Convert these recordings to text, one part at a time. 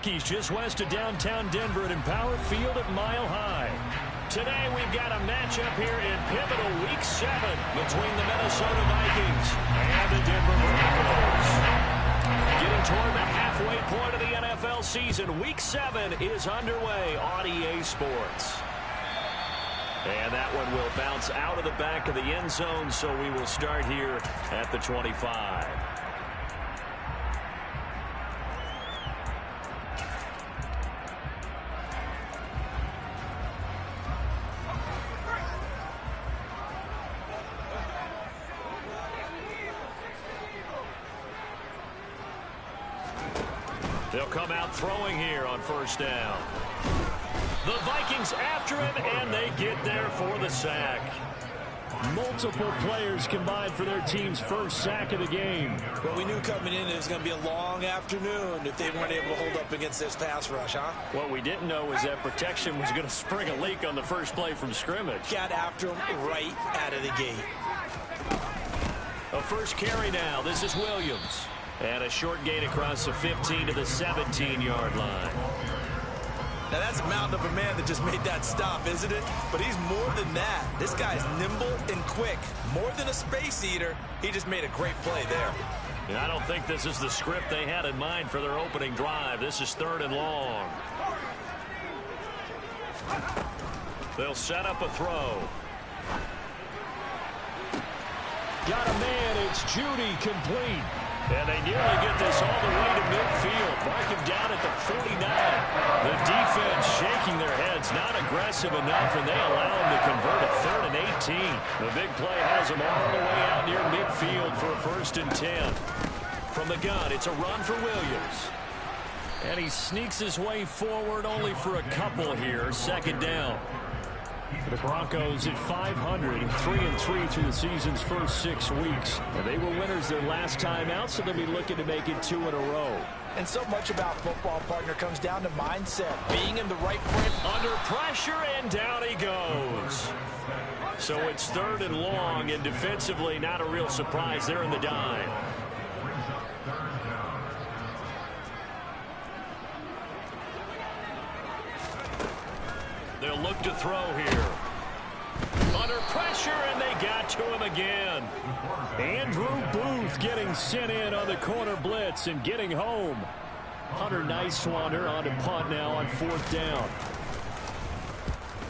Rockies just west of downtown Denver at Empower Field at Mile High. Today we've got a matchup here in pivotal Week 7 between the Minnesota Vikings and the Denver Broncos. Getting toward the halfway point of the NFL season, Week 7 is underway on EA Sports. And that one will bounce out of the back of the end zone, so we will start here at the 25. They'll come out throwing here on first down. The Vikings after him, and they get there for the sack. Multiple players combined for their team's first sack of the game. Well, we knew coming in it was going to be a long afternoon if they weren't able to hold up against this pass rush, huh? What we didn't know is that protection was going to spring a leak on the first play from scrimmage. Got after him right out of the gate. A first carry now. This is Williams. And a short gain across the 15 to the 17-yard line. Now that's a mountain of a man that just made that stop, isn't it? But he's more than that. This guy's nimble and quick. More than a space eater, he just made a great play there. And I don't think this is the script they had in mind for their opening drive. This is 3rd and long. They'll set up a throw. Got a man. It's Judy, complete. And they nearly get this all the way to midfield. Mark him down at the 49. The defense shaking their heads, not aggressive enough, and they allow him to convert a 3rd and 18. The big play has him all the way out near midfield for a 1st and 10. From the gun, it's a run for Williams. And he sneaks his way forward only for a couple here. 2nd down. The Broncos at 500, 3-3 through the season's first 6 weeks. And they were winners their last time out, so they'll be looking to make it 2 in a row. And so much about football, partner, comes down to mindset. Being in the right frame. Under pressure, and down he goes. So it's 3rd and long, and defensively not a real surprise there in the dime. They'll look to throw here. Under pressure, and they got to him again. Andrew Booth getting sent in on the corner blitz and getting home. Hunter Nicewander on to punt now on 4th down.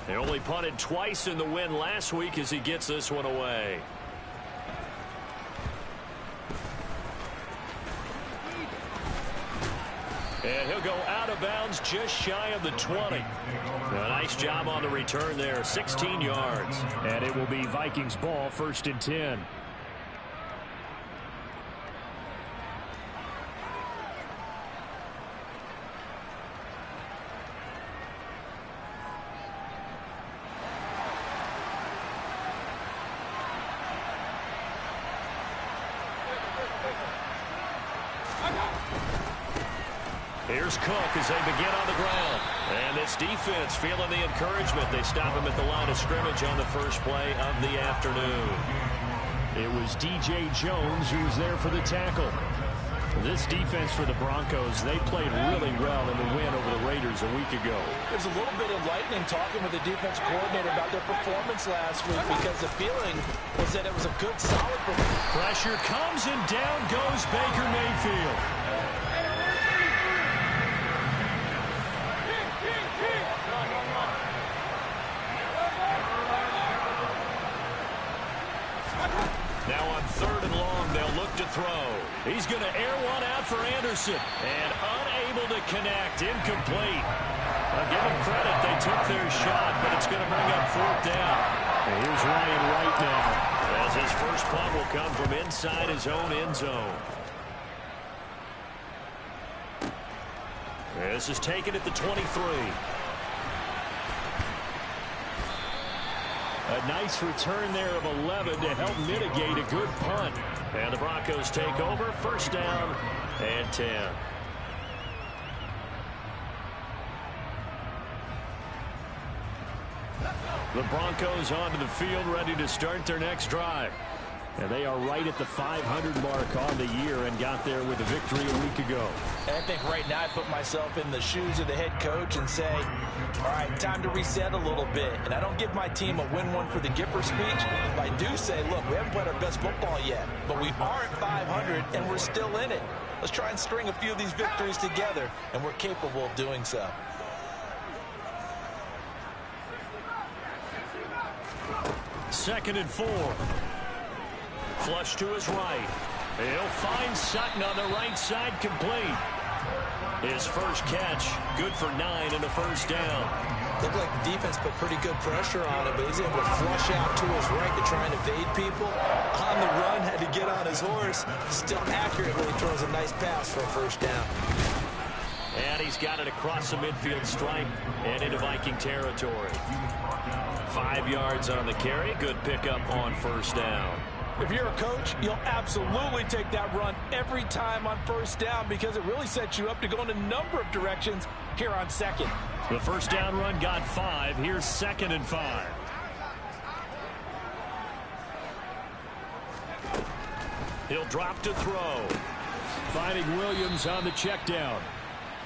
They only punted twice in the win last week as he gets this one away. And he'll go out of bounds just shy of the 20. A nice job on the return there, 16 yards. And it will be Vikings ball, 1st and 10. Here's Cook as they begin on the ground. And this defense feeling the encouragement. They stop him at the line of scrimmage on the first play of the afternoon. It was DJ Jones who was there for the tackle. This defense for the Broncos, they played really well in the win over the Raiders a week ago. There's a little bit enlightening talking with the defense coordinator about their performance last week, because the feeling was that it was a good, solid performance. Pressure comes, and down goes Baker Mayfield. Now on 3rd and long, they'll look to throw. He's going to air one out for Anderson. And unable to connect. Incomplete. I'll give them credit. They took their shot, but it's going to bring up 4th down. And here's Ryan Wright now, as his first punt will come from inside his own end zone. This is taken at the 23. A nice return there of 11 to help mitigate a good punt. And the Broncos take over, 1st down and 10. The Broncos onto the field, ready to start their next drive. And they are right at the 500 mark on the year and got there with a victory a week ago. And I think right now I put myself in the shoes of the head coach and say, all right, time to reset a little bit. And I don't give my team a win one for the Gipper speech. But I do say, look, we haven't played our best football yet, but we are at 500 and we're still in it. Let's try and string a few of these victories together, and we're capable of doing so. Second and 4. Flush to his right. He'll find Sutton on the right side, complete. His first catch, good for 9 and a first down. Looked like the defense put pretty good pressure on him, but he's able to flush out to his right to try and evade people. On the run, had to get on his horse. Still accurately throws a nice pass for a first down. And he's got it across the midfield stripe and into Viking territory. 5 yards on the carry. Good pickup on first down. If you're a coach, you'll absolutely take that run every time on first down because it really sets you up to go in a number of directions here on second. The first down run got 5. Here's second and 5. He'll drop to throw. Finding Williams on the check down.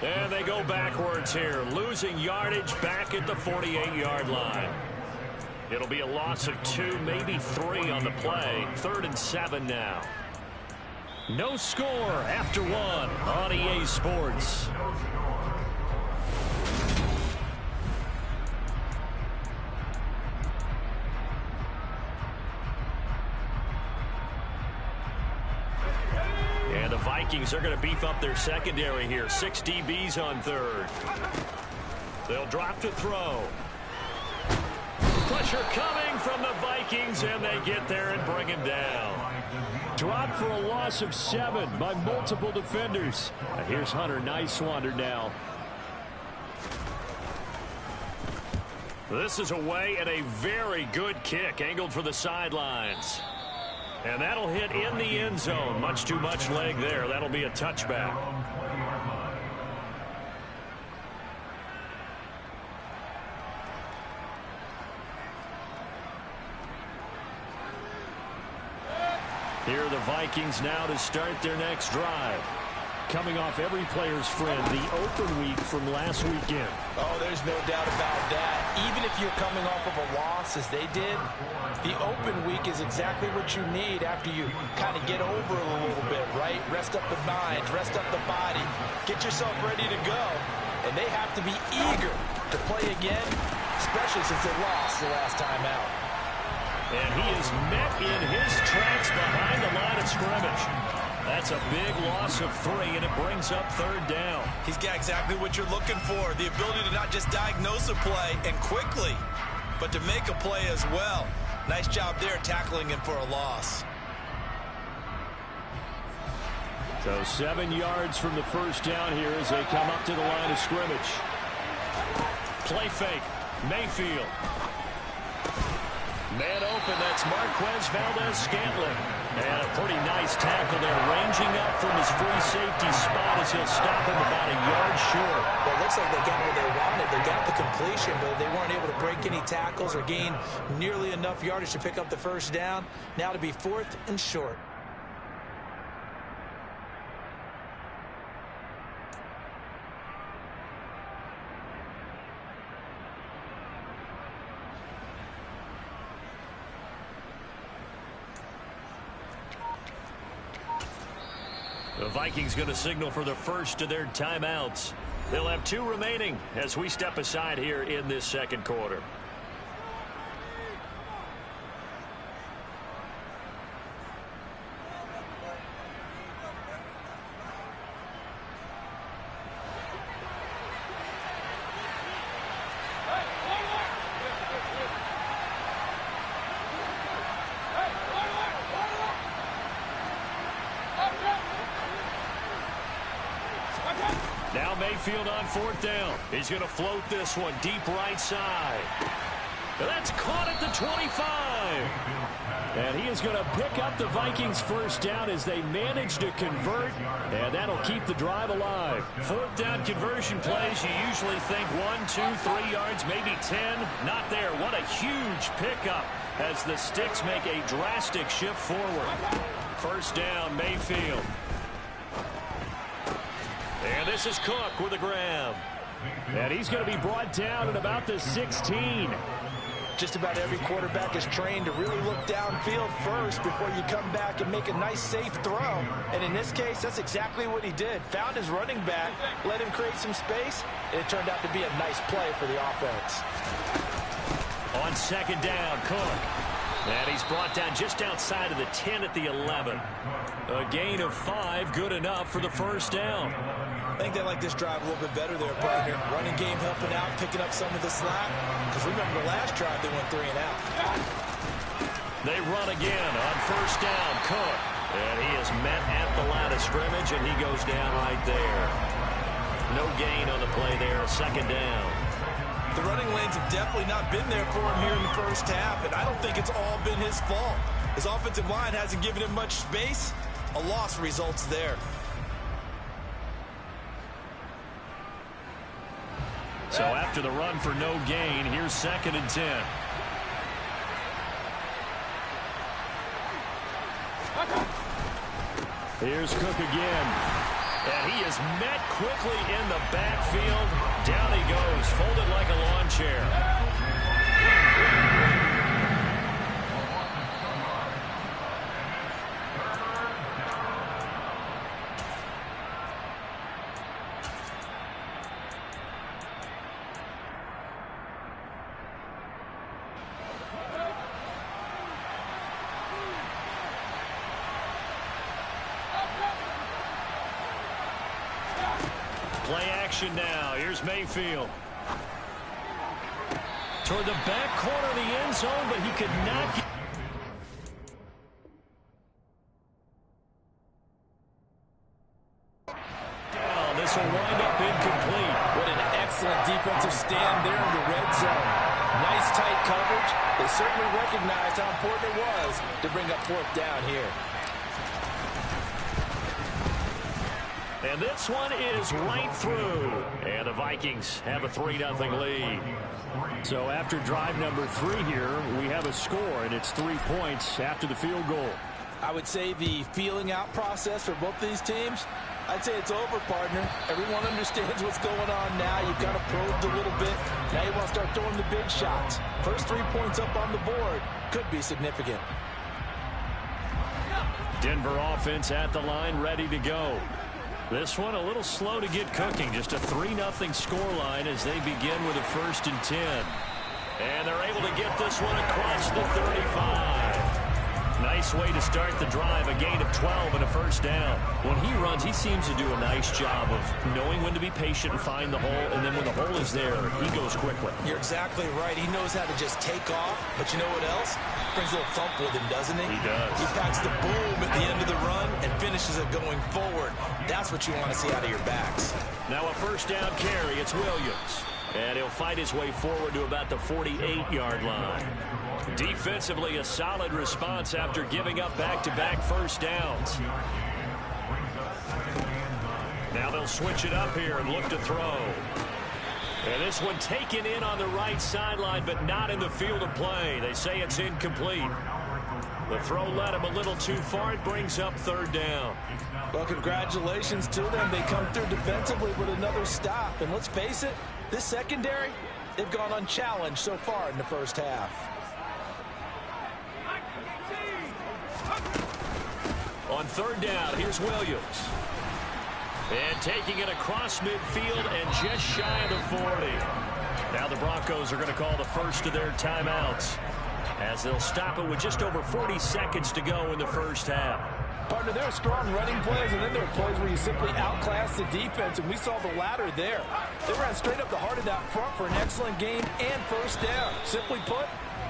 And they go backwards here, losing yardage back at the 48-yard line. It'll be a loss of 2, maybe 3 on the play. 3rd and 7 now. No score after 1 on EA Sports. And the Vikings are going to beef up their secondary here. 6 DBs on 3rd. They'll drop to throw. Pressure coming from the Vikings, and they get there and bring him down. Dropped for a loss of 7 by multiple defenders. And here's Hunter. Nice wander now. This is away and a very good kick, angled for the sidelines. And that'll hit in the end zone. Much too much leg there. That'll be a touchback. Here are the Vikings now to start their next drive. Coming off every player's friend, the open week from last weekend. Oh, there's no doubt about that. Even if you're coming off of a loss as they did, the open week is exactly what you need after you kind of get over it a little bit, right? Rest up the mind, rest up the body, get yourself ready to go. And they have to be eager to play again, especially since they lost the last time out. And he is met in his tracks behind the line of scrimmage. That's a big loss of 3, and it brings up 3rd down. He's got exactly what you're looking for, the ability to not just diagnose a play and quickly, but to make a play as well. Nice job there tackling him for a loss. So 7 yards from the first down here as they come up to the line of scrimmage. Play fake. Mayfield. Man open, that's Marquez Valdez-Scantling. And a pretty nice tackle there, ranging up from his free safety spot as he'll stop him about a yard short. Well, it looks like they got what they wanted. They got the completion, but they weren't able to break any tackles or gain nearly enough yardage to pick up the first down. Now to be 4th and short. The Vikings going to signal for the first of their timeouts. They'll have 2 remaining as we step aside here in this second quarter. Now Mayfield on 4th down. He's going to float this one deep right side. That's caught at the 25. And he is going to pick up the Vikings first down as they manage to convert. And that'll keep the drive alive. 4th down conversion plays, you usually think 1, 2, 3 yards, maybe 10. Not there. What a huge pickup as the sticks make a drastic shift forward. First down, Mayfield. And this is Cook with a grab. And he's going to be brought down at about the 16. Just about every quarterback is trained to really look downfield first before you come back and make a nice, safe throw. And in this case, that's exactly what he did. Found his running back, let him create some space, and it turned out to be a nice play for the offense. On second down, Cook. And he's brought down just outside of the 10 at the 11. A gain of 5, good enough for the first down. I think they like this drive a little bit better there, partner. Running game helping out, picking up some of the slack. Because remember the last drive, they went 3 and out. They run again on first down, Cook. And he is met at the line of scrimmage, and he goes down right there. No gain on the play there, second down. The running lanes have definitely not been there for him here in the first half, and I don't think it's all been his fault. His offensive line hasn't given him much space. A loss results there. So after the run for no gain, here's second and 10. Here's Cook again. And he is met quickly in the backfield. Down he goes, folded like a lawn chair. Play action now. Here's Mayfield. Toward the back corner of the end zone, but he could not get... This will wind up incomplete. What an excellent defensive stand there in the red zone. Nice tight coverage. They certainly recognized how important it was to bring up fourth down here. And this one is right through. And the Vikings have a 3-0 lead. So after drive number 3 here, we have a score, and it's 3 points after the field goal. I would say the feeling out process for both these teams, I'd say it's over, partner. Everyone understands what's going on now. You've kind of probed a little bit. Now you want to start throwing the big shots. First 3 points up on the board could be significant. Denver offense at the line, ready to go. This one a little slow to get cooking. Just a 3-0 scoreline as they begin with a 1st and 10. And they're able to get this one across the 35. Nice way to start the drive. A gain of 12 and a first down. When he runs, he seems to do a nice job of knowing when to be patient and find the hole. And then when the hole is there, he goes quickly. You're exactly right. He knows how to just take off. But you know what else? Brings a little thump with him, doesn't he? He does. He packs the boom at the end of the run and finishes it going forward. That's what you want to see out of your backs. Now a first down carry. It's Williams. And he'll fight his way forward to about the 48-yard line. Defensively, a solid response after giving up back-to-back first downs. Now they'll switch it up here and look to throw. And this one taken in on the right sideline, but not in the field of play. They say it's incomplete. The throw led him a little too far. It brings up 3rd down. Well, congratulations to them. They come through defensively with another stop. And let's face it, this secondary, they've gone unchallenged so far in the first half. On 3rd down, here's Williams. And taking it across midfield and just shy of the 40. Now the Broncos are going to call the first of their timeouts as they'll stop it with just over 40 seconds to go in the first half. Partner, there are strong running plays, and then there are plays where you simply outclass the defense, and we saw the latter there. They ran straight up the heart of that front for an excellent game and first down. Simply put,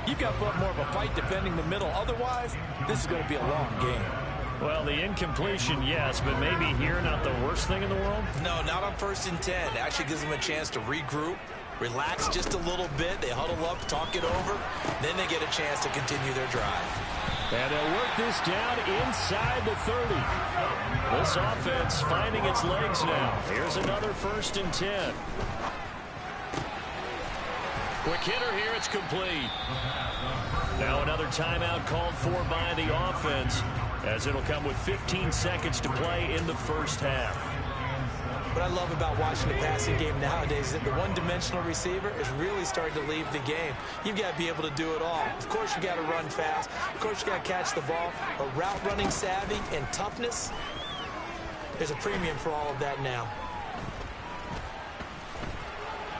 you've got to put more of a fight defending the middle. Otherwise, this is going to be a long game. Well, the incompletion, yes, but maybe here not the worst thing in the world? No, not on 1st and 10. It actually gives them a chance to regroup, relax just a little bit. They huddle up, talk it over. Then they get a chance to continue their drive. And they'll work this down inside the 30. This offense finding its legs now. Here's another 1st and 10. Quick hitter here, it's complete. Now another timeout called for by the offense, as it'll come with 15 seconds to play in the first half. What I love about watching the passing game nowadays is that the one-dimensional receiver is really starting to leave the game. You've got to be able to do it all. Of course, you got to run fast. Of course, you got to catch the ball. But route running savvy and toughness, there's a premium for all of that now.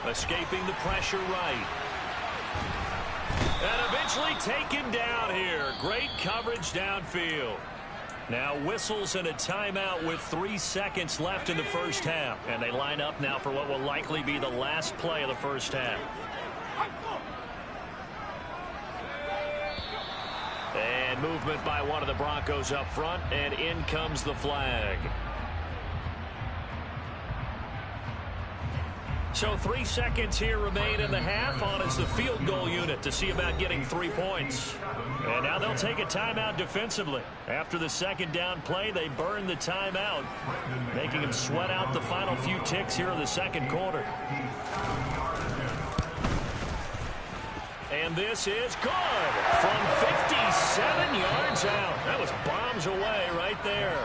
Escaping the pressure right. And eventually taken down here. Great coverage downfield. Now whistles and a timeout with 3 seconds left in the first half. And they line up now for what will likely be the last play of the first half. And movement by one of the Broncos up front. And in comes the flag. So 3 seconds here remain in the half. On is the field goal unit to see about getting 3 points. And now they'll take a timeout defensively. After the second down play, they burn the timeout, making them sweat out the final few ticks here in the second quarter. And this is good from 57 yards out. That was bombs away right there.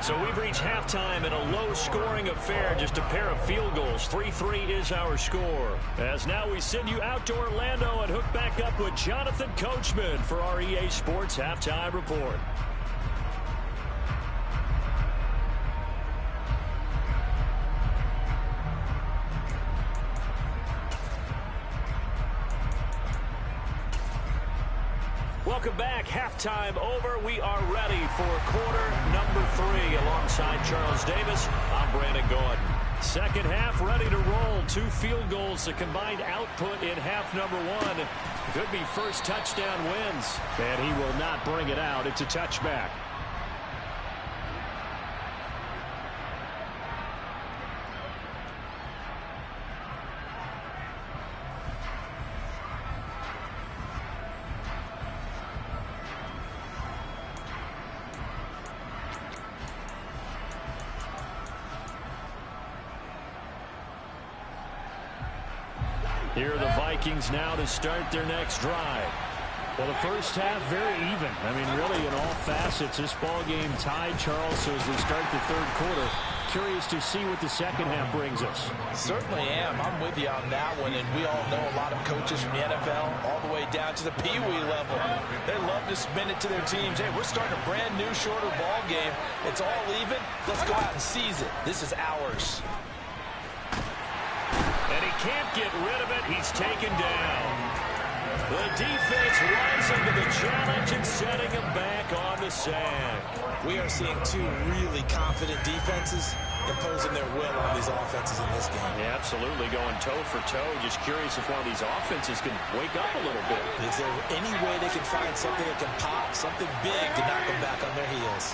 So we've reached halftime in a low-scoring affair, just a pair of field goals. 3-3 is our score. As now we send you out to Orlando and hook back up with Jonathan Coachman for our EA Sports Halftime Report. Welcome back. Halftime over. We are ready for quarter number 3. Alongside Charles Davis, I'm Brandon Gordon. Second half ready to roll. 2 field goals, the combined output in half number 1. Could be first touchdown wins. And he will not bring it out. It's a touchback. Here are the Vikings now to start their next drive. Well, the first half very even. I mean, really in all facets, this ball game tied, Charles, so as we start the third quarter. Curious to see what the second half brings us. Certainly am. I'm with you on that one, and we all know a lot of coaches from the NFL all the way down to the Pee-wee level. They love to spin it to their teams. Hey, we're starting a brand new, shorter ball game. It's all even. Let's go out and seize it. This is ours. And he can't get rid of it. He's taken down. The defense rising to the challenge and setting him back on the sand. We are seeing 2 really confident defenses imposing their will on these offenses in this game. Yeah, absolutely, going toe for toe. Just curious if one of these offenses can wake up a little bit. Is there any way they can find something that can pop, something big to knock them back on their heels?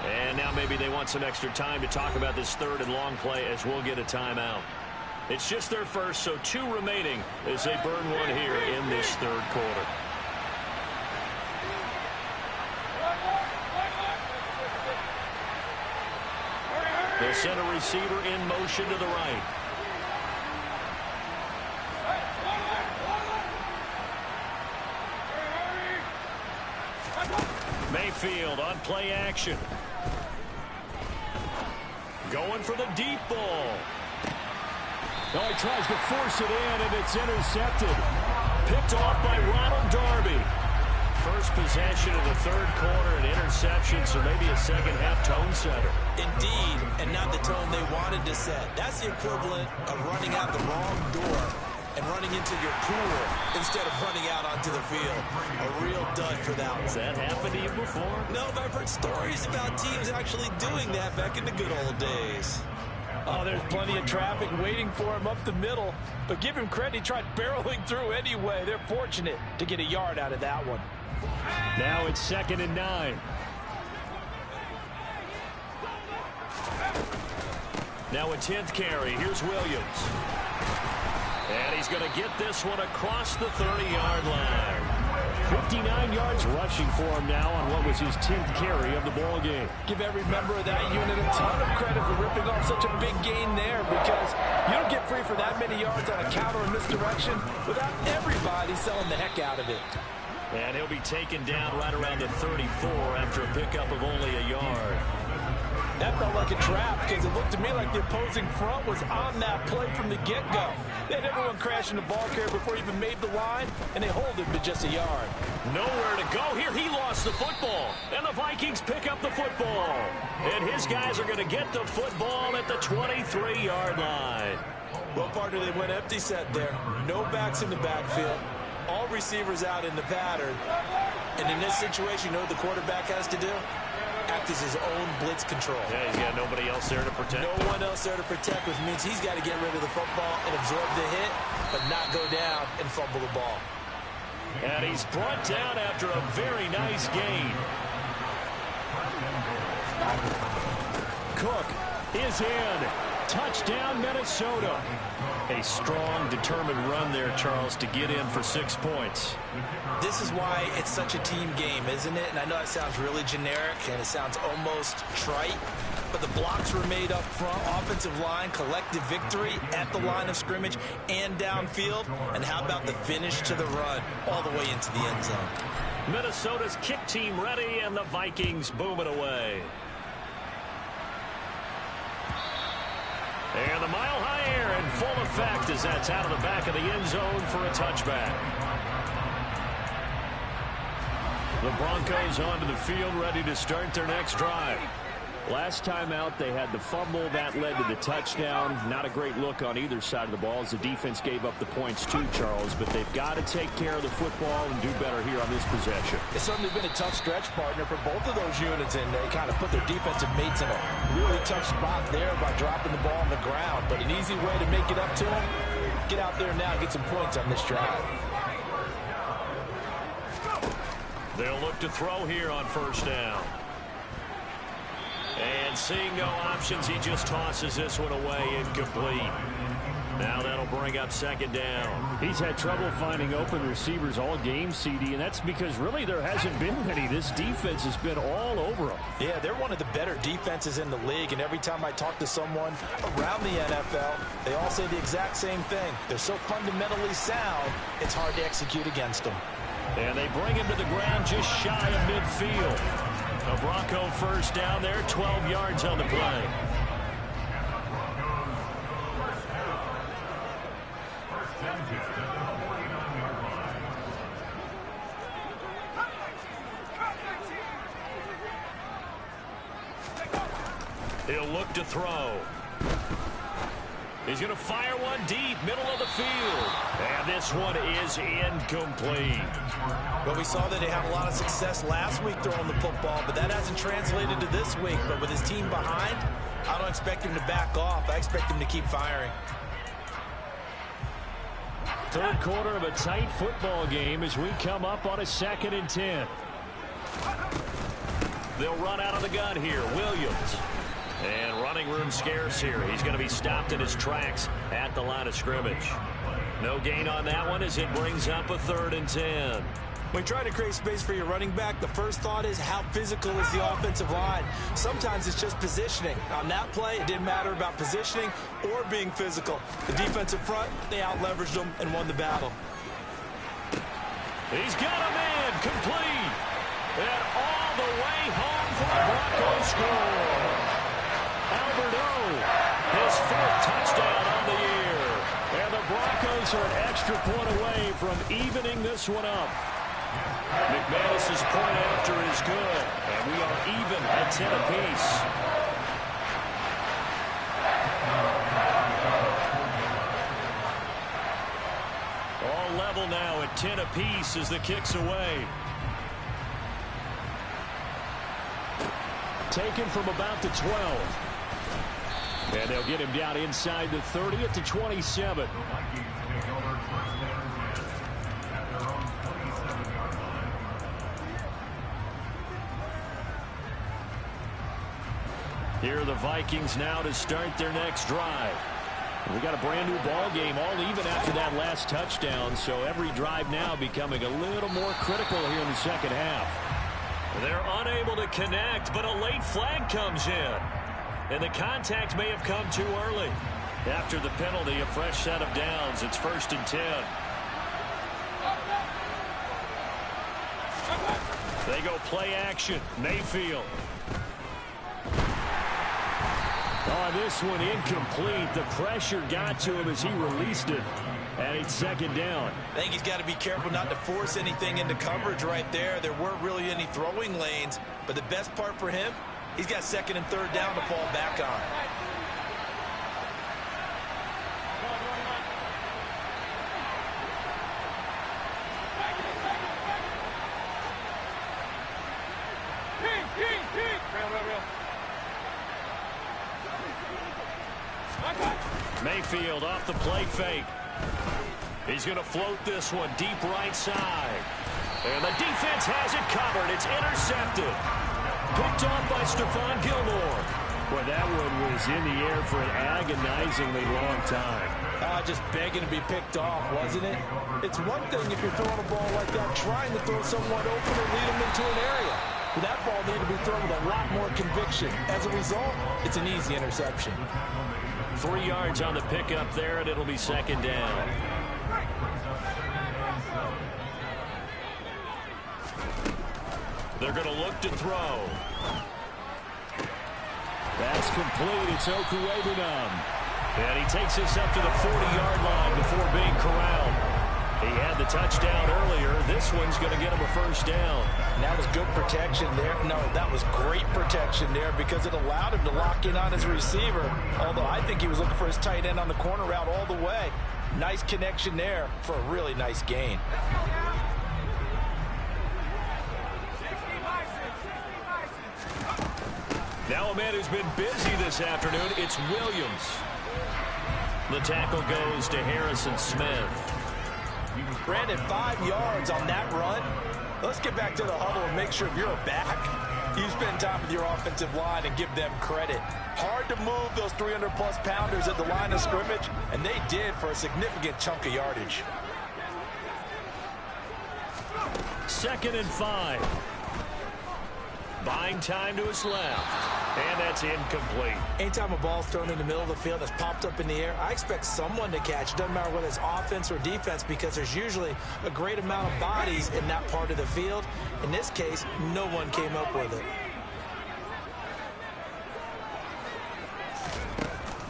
And now maybe they want some extra time to talk about this third and long play as we'll get a timeout. It's just their first, so 2 remaining as they burn one here in this third quarter. They'll send a receiver in motion to the right. Mayfield on play action. Going for the deep ball. Oh, he tries to force it in, and it's intercepted. Picked off by Ronald Darby. First possession of the third quarter, an interception, so maybe a second-half tone setter. Indeed, and not the tone they wanted to set. That's the equivalent of running out the wrong door and running into your pool instead of running out onto the field. A real dud for that one. Has that happened to you before? No, but I've heard stories about teams actually doing that back in the good old days. Oh, there's plenty of traffic waiting for him up the middle. But give him credit, he tried barreling through anyway. They're fortunate to get a yard out of that one. Now it's 2nd and 9. Now a 10th carry. Here's Williams. And he's going to get this one across the 30-yard line. 59 yards rushing for him now on what was his 10th carry of the ball game. Give every member of that unit a ton of credit for ripping off such a big gain there, because you don't get free for that many yards on a counter or misdirection without everybody selling the heck out of it. And he'll be taken down right around the 34 after a pickup of only a yard. That felt like a trap, because it looked to me like the opposing front was on that play from the get-go. They had everyone crashing the ball carrier before he even made the line, and they hold him to just a yard. Nowhere to go here. He lost the football, and the Vikings pick up the football. And his guys are going to get the football at the 23-yard line. Well, partner, they went empty set there. No backs in the backfield. All receivers out in the pattern. And in this situation, you know what the quarterback has to do? Act as his own blitz control. Yeah, he's got nobody else there to protect. No one else there to protect, which means he's got to get rid of the football and absorb the hit, but not go down and fumble the ball. And he's brought down after a very nice gain. Cook is in. Touchdown, Minnesota. A strong, determined run there, Charles, to get in for 6 points. This is why it's such a team game, isn't it? And I know it sounds really generic and it sounds almost trite, but the blocks were made up front, offensive line, collective victory at the line of scrimmage and downfield. And how about the finish to the run all the way into the end zone? Minnesota's kick team ready, and the Vikings boom it away. And the mile-high air in full effect as that's out of the back of the end zone for a touchback. The Broncos onto the field, ready to start their next drive. Last time out, they had the fumble. That led to the touchdown. Not a great look on either side of the ball as the defense gave up the points too, Charles. But they've got to take care of the football and do better here on this possession. It's certainly been a tough stretch, partner, for both of those units, and they kind of put their defensive mates in a really tough spot there by dropping the ball on the ground. But an easy way to make it up to them, get out there now and get some points on this drive. They'll look to throw here on first down. And seeing no options, he just tosses this one away, incomplete. Now that'll bring up second down. He's had trouble finding open receivers all game, CD, and that's because really there hasn't been any. This defense has been all over them. Yeah, they're one of the better defenses in the league, and every time I talk to someone around the NFL, they all say the exact same thing. They're so fundamentally sound, it's hard to execute against them. And they bring him to the ground just shy of midfield. A Bronco first down there, 12 yards on the play. He'll look to throw. He's going to fire one deep, middle of the field. And this one is incomplete. Well, we saw that he had a lot of success last week throwing the football, but that hasn't translated to this week. But with his team behind, I don't expect him to back off. I expect him to keep firing. Third quarter of a tight football game as we come up on a 2nd and 10. They'll run out of the gun here. Williams. And running room scarce here. He's going to be stopped in his tracks at the line of scrimmage. No gain on that one as it brings up a 3rd and 10. When you try to create space for your running back, the first thought is how physical is the offensive line. Sometimes it's just positioning. On that play, it didn't matter about positioning or being physical. The defensive front, they out-leveraged them and won the battle. He's got a man complete. And all the way home for a Broncos score. Alberto, his 4th touchdown on the year. And the Broncos are an extra point away from evening this one up. McManus's point after is good, and we are even at 10 apiece. All level now at 10 apiece as the kick's away. Taken from about the 12. And they'll get him down inside the 30 at the 27. Here are the Vikings now to start their next drive. We got a brand new ball game, all even after that last touchdown, so every drive now becoming a little more critical here in the second half. They're unable to connect, but a late flag comes in. And the contact may have come too early. After the penalty, a fresh set of downs. It's 1st and 10. They go play action. Mayfield. Oh, this one incomplete. The pressure got to him as he released it. And it's 2nd down. I think he's got to be careful not to force anything into coverage right there. There weren't really any throwing lanes. But the best part for him, he's got 2nd and 3rd down to fall back on. Mayfield off the play fake. He's going to float this one deep right side. And the defense has it covered. It's intercepted. Picked off by Stephon Gilmore. Well, that one was in the air for an agonizingly long time. Just begging to be picked off, wasn't it? It's one thing if you're throwing a ball like that, trying to throw someone open or lead them into an area. But that ball needed to be thrown with a lot more conviction. As a result, it's an easy interception. 3 yards on the pickup there, and it'll be 2nd down. They're going to look to throw. That's complete. It's Okuwebunam. And he takes this up to the 40-yard line before being corralled. He had the touchdown earlier. This one's going to get him a 1st down. And that was good protection there. No, that was great protection there because it allowed him to lock in on his receiver. Although I think he was looking for his tight end on the corner route all the way. Nice connection there for a really nice gain. Now a man who's been busy this afternoon, it's Williams. The tackle goes to Harrison Smith. Brandon, 5 yards on that run. Let's get back to the huddle and make sure you're back. You spend time with your offensive line and give them credit. Hard to move those 300-plus pounders at the line of scrimmage, and they did for a significant chunk of yardage. 2nd and 5. Buying time to his left. And that's incomplete. Anytime a ball's thrown in the middle of the field that's popped up in the air, I expect someone to catch. Doesn't matter whether it's offense or defense because there's usually a great amount of bodies in that part of the field. In this case, no one came up with it.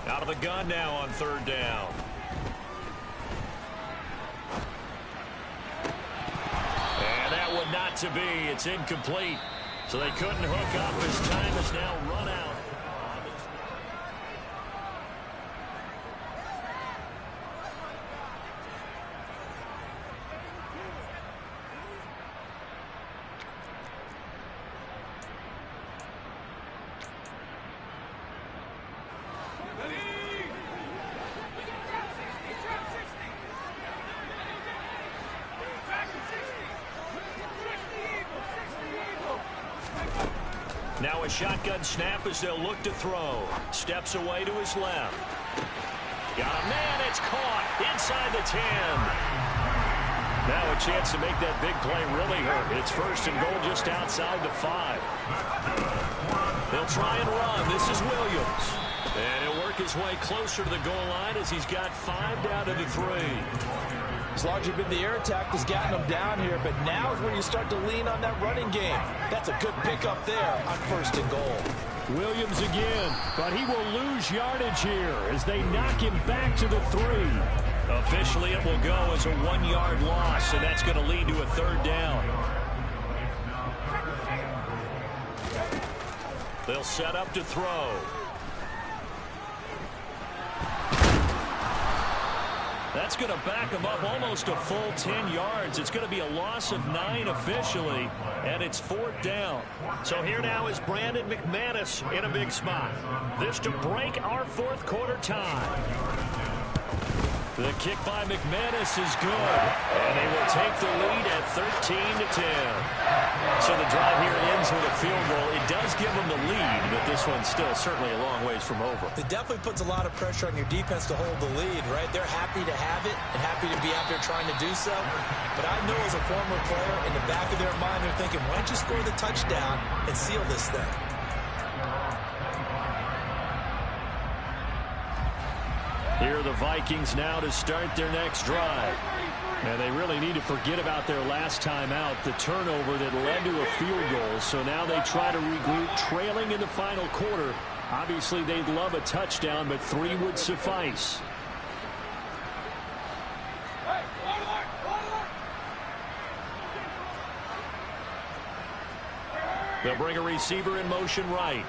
Out of the gun now on 3rd down. And that one not to be. It's incomplete. So they couldn't hook up as time has now run out. Now a shotgun snap as they'll look to throw. Steps away to his left. Got a man. It's caught inside the 10. Now a chance to make that big play really hurt. It's 1st and goal just outside the 5. They'll try and run. This is Williams. And he'll work his way closer to the goal line as he's got 5 down to the 3. It's largely been the air attack that's gotten them down here, but now is where you start to lean on that running game. That's a good pickup there on 1st and goal. Williams again, but he will lose yardage here as they knock him back to the 3. Officially, it will go as a 1-yard loss, and that's going to lead to a 3rd down. They'll set up to throw. That's going to back him up almost a full 10 yards. It's going to be a loss of 9 officially, and it's 4th down. So here now is Brandon McManus in a big spot. This to break our 4th quarter tie. The kick by McManus is good, and they will take the lead at 13-10. So the drive here ends with a field goal. It does give them the lead, but this one's still certainly a long ways from over. It definitely puts a lot of pressure on your defense to hold the lead, right? They're happy to have it and happy to be out there trying to do so. But I know as a former player, in the back of their mind, they're thinking, why don't you score the touchdown and seal this thing? Here are the Vikings now to start their next drive. And they really need to forget about their last time out, the turnover that led to a field goal. So now they try to regroup, trailing in the final quarter. Obviously, they'd love a touchdown, but 3 would suffice. They'll bring a receiver in motion right.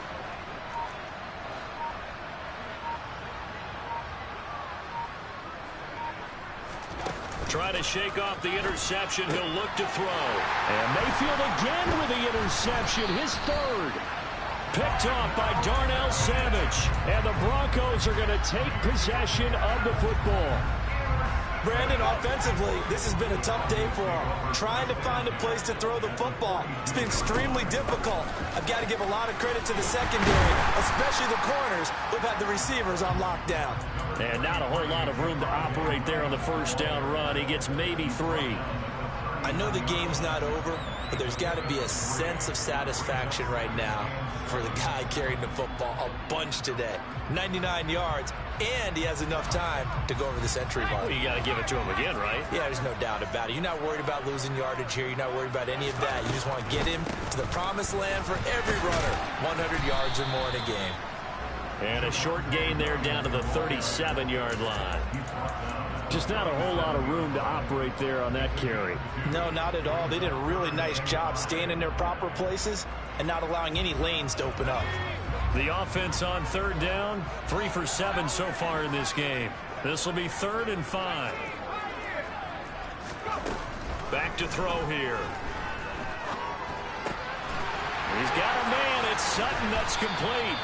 Try to shake off the interception. He'll look to throw. And Mayfield again with the interception, his third. Picked off by Darnell Savage. And the Broncos are going to take possession of the football. Brandon, offensively, this has been a tough day for him. Trying to find a place to throw the football. It's been extremely difficult. I've got to give a lot of credit to the secondary, especially the corners who've had the receivers on lockdown. And not a whole lot of room to operate there on the first down run. He gets maybe 3. I know the game's not over, but there's got to be a sense of satisfaction right now for the guy carrying the football a bunch today. 99 yards, and he has enough time to go over the century mark. Well, you got to give it to him again, right? Yeah, there's no doubt about it. You're not worried about losing yardage here. You're not worried about any of that. You just want to get him to the promised land for every runner. 100 yards or more in a game. And a short gain there down to the 37-yard line. Just not a whole lot of room to operate there on that carry. No, not at all. They did a really nice job staying in their proper places and not allowing any lanes to open up. The offense on third down, 3 for 7 so far in this game. This will be 3rd and 5. Back to throw here. He's got a man. It's Sutton that's complete.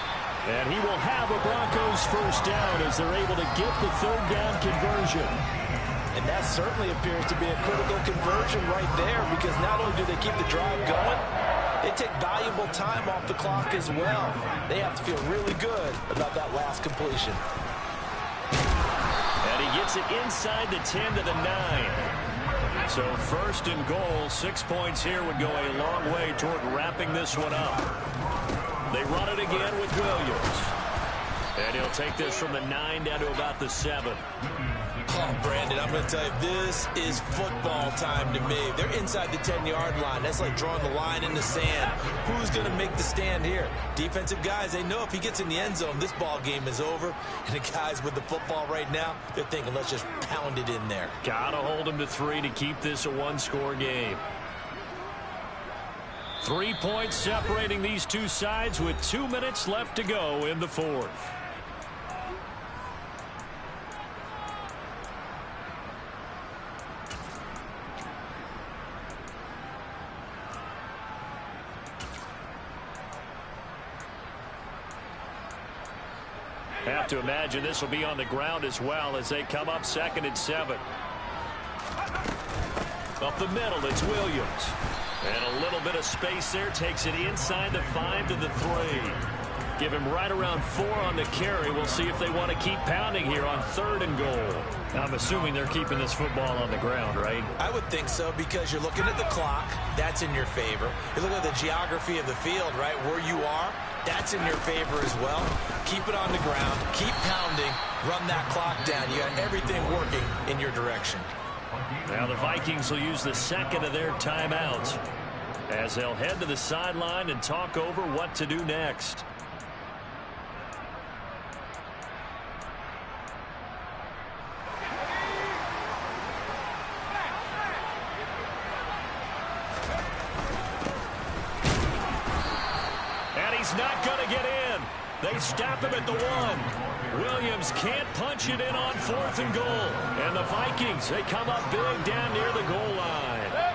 And he will have a Broncos first down as they're able to get the 3rd down conversion. And that certainly appears to be a critical conversion right there, because not only do they keep the drive going, they take valuable time off the clock as well. They have to feel really good about that last completion. And he gets it inside the 10 to the 9. So 1st and goal, 6 points here would go a long way toward wrapping this one up. They run it again with Williams. And he'll take this from the 9 down to about the 7. Oh, Brandon, I'm going to tell you, this is football time to me. They're inside the 10-yard line. That's like drawing the line in the sand. Who's going to make the stand here? Defensive guys, they know if he gets in the end zone, this ball game is over. And the guys with the football right now, they're thinking, let's just pound it in there. Got to hold him to 3 to keep this a 1-score game. 3 points separating these two sides with 2 minutes left to go in the 4th. Have to imagine this will be on the ground as well as they come up 2nd and 7. Up the middle, it's Williams. And a little bit of space there, takes it inside the 5 to the 3. Give him right around 4 on the carry. We'll see if they want to keep pounding here on 3rd and goal. I'm assuming they're keeping this football on the ground, right? I would think so, because you're looking at the clock. That's in your favor. You look at the geography of the field, right, where you are. That's in your favor as well. Keep it on the ground. Keep pounding. Run that clock down. You got everything working in your direction. Now the Vikings will use the 2nd of their timeouts as they'll head to the sideline and talk over what to do next. And he's not going to get in. They stop him at the 1. Williams can't punch it in on 4th and goal. And the Vikings, they come up big down near the goal line.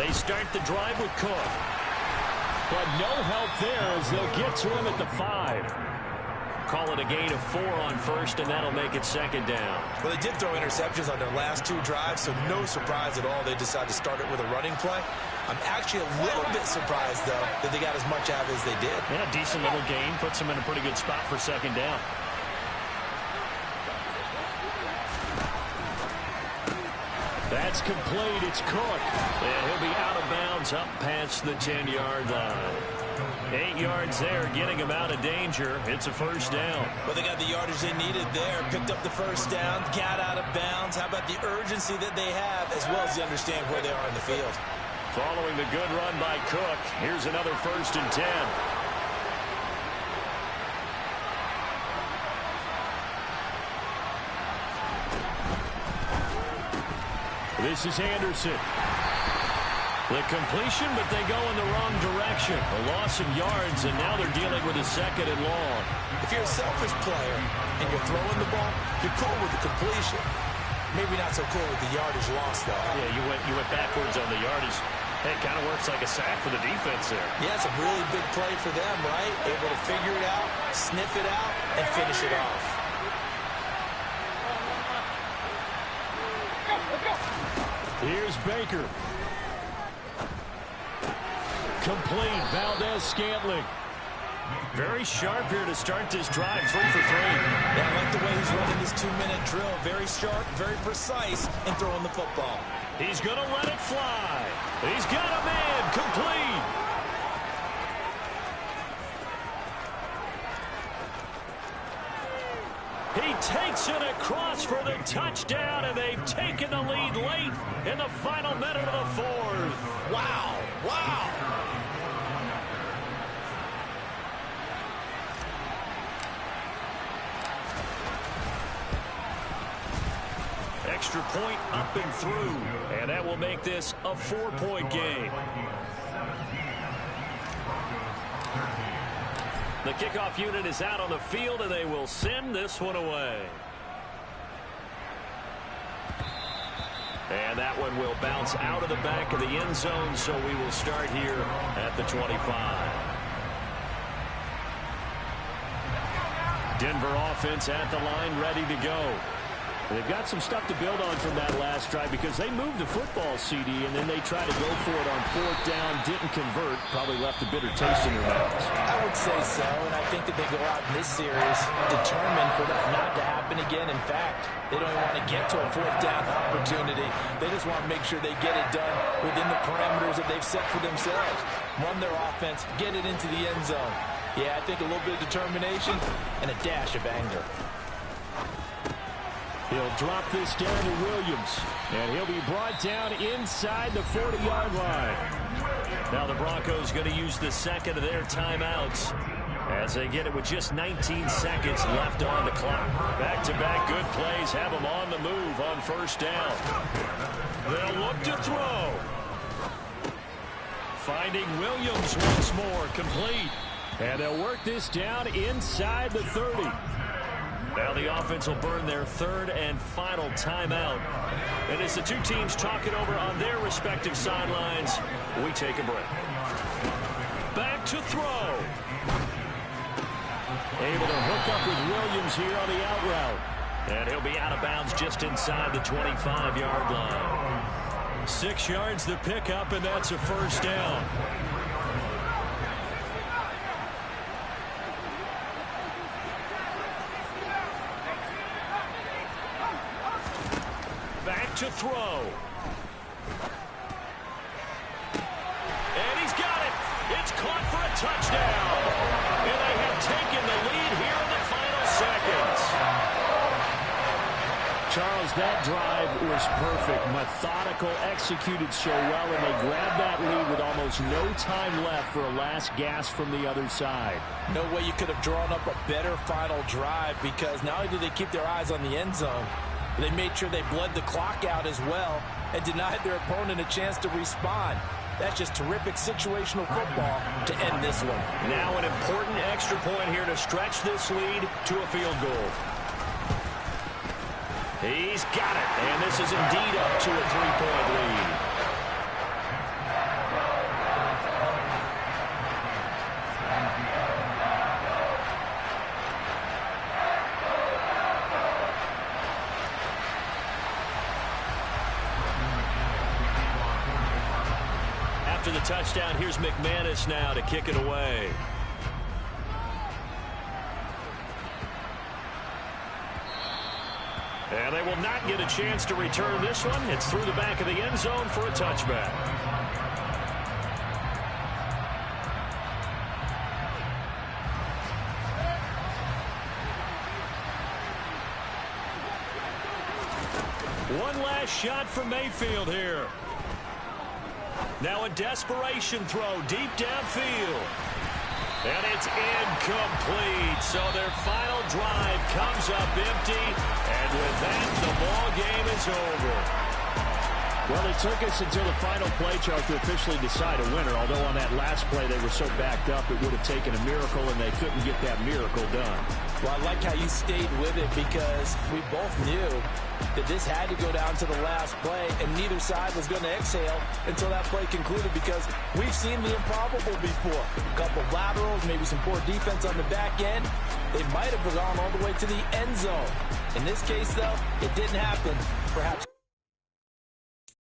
They start the drive with Cook. But no help there as they'll get to him at the 5. Call it a gain of 4 on first, and that'll make it second down. Well, they did throw interceptions on their last 2 drives, so no surprise at all they decided to start it with a running play. I'm actually a little bit surprised, though, that they got as much out of it as they did. Yeah, decent little gain. Puts them in a pretty good spot for second down. That's complete. It's Cook. And he'll be out of bounds up past the 10-yard line. 8 yards there, getting him out of danger. It's a first down. Well, they got the yardage they needed there. Picked up the first down, got out of bounds. How about the urgency that they have, as well as they understand where they are in the field. Following the good run by Cook, here's another 1st and 10. This is Anderson. The completion, but they go in the wrong direction. A loss of yards, and now they're dealing with a 2nd and long. If you're a selfish player and you're throwing the ball, you're cool with the completion. Maybe not so cool with the yardage loss, though. Yeah, you went backwards on the yardage. Hey, it kind of works like a sack for the defense there. Yeah, it's a really big play for them, right? Able to figure it out, sniff it out, and finish it off. Here's Baker. Complete. Valdez-Scantling. Very sharp here to start this drive. 3 for 3. Yeah, I like the way he's running this 2-minute drill. Very sharp, very precise in throwing the football. He's going to let it fly. He's got a man. Complete. He takes it across for the touchdown, and they've taken the lead late in the final minute of the 4th. Wow. Wow. Extra point up and through, and that will make this a 4-point game. The kickoff unit is out on the field, and they will send this one away. And that one will bounce out of the back of the end zone, so we will start here at the 25. Denver offense at the line, ready to go. They've got some stuff to build on from that last drive because they moved the football, CD, and then they tried to go for it on 4th down, didn't convert, probably left a bitter taste in their mouths. I would say so, and I think that they go out in this series determined for that not to happen again. In fact, they don't even want to get to a 4th down opportunity. They just want to make sure they get it done within the parameters that they've set for themselves. Run their offense, get it into the end zone. Yeah, I think a little bit of determination and a dash of anger. He'll drop this down to Williams, and he'll be brought down inside the 40-yard line. Now the Broncos going to use the 2nd of their timeouts as they get it with just 19 seconds left on the clock. Back-to-back good plays have them on the move on 1st down. They'll look to throw. Finding Williams once more, complete. And they'll work this down inside the 30. Now the offense will burn their 3rd and final timeout. And as the two teams talk it over on their respective sidelines, we take a break. Back to throw. Able to hook up with Williams here on the out route. And he'll be out of bounds just inside the 25-yard line. 6 yards the pickup, and that's a 1st down. To throw. And he's got it. It's caught for a touchdown. And they have taken the lead here in the final seconds. Charles, that drive was perfect. Methodical, executed so well, and they grabbed that lead with almost no time left for a last gasp from the other side. No way you could have drawn up a better final drive, because not only did they keep their eyes on the end zone, they made sure they bled the clock out as well and denied their opponent a chance to respond. That's just terrific situational football to end this one. Now an important extra point here to stretch this lead to a field goal. He's got it, and this is indeed up to a 3-point lead. after the touchdown. Here's McManus now to kick it away. And they will not get a chance to return this one. It's through the back of the end zone for a touchback. One last shot for Mayfield here. Now a desperation throw deep downfield. And it's incomplete. So their final drive comes up empty. And with that, the ball game is over. Well, it took us until the final play, Charles, to officially decide a winner. Although on that last play they were so backed up, it would have taken a miracle, and they couldn't get that miracle done. Well, I like how you stayed with it because we both knew that this had to go down to the last play, and neither side was going to exhale until that play concluded because we've seen the improbable before. A couple of laterals, maybe some poor defense on the back end. They might have gone all the way to the end zone. In this case, though, it didn't happen. Perhaps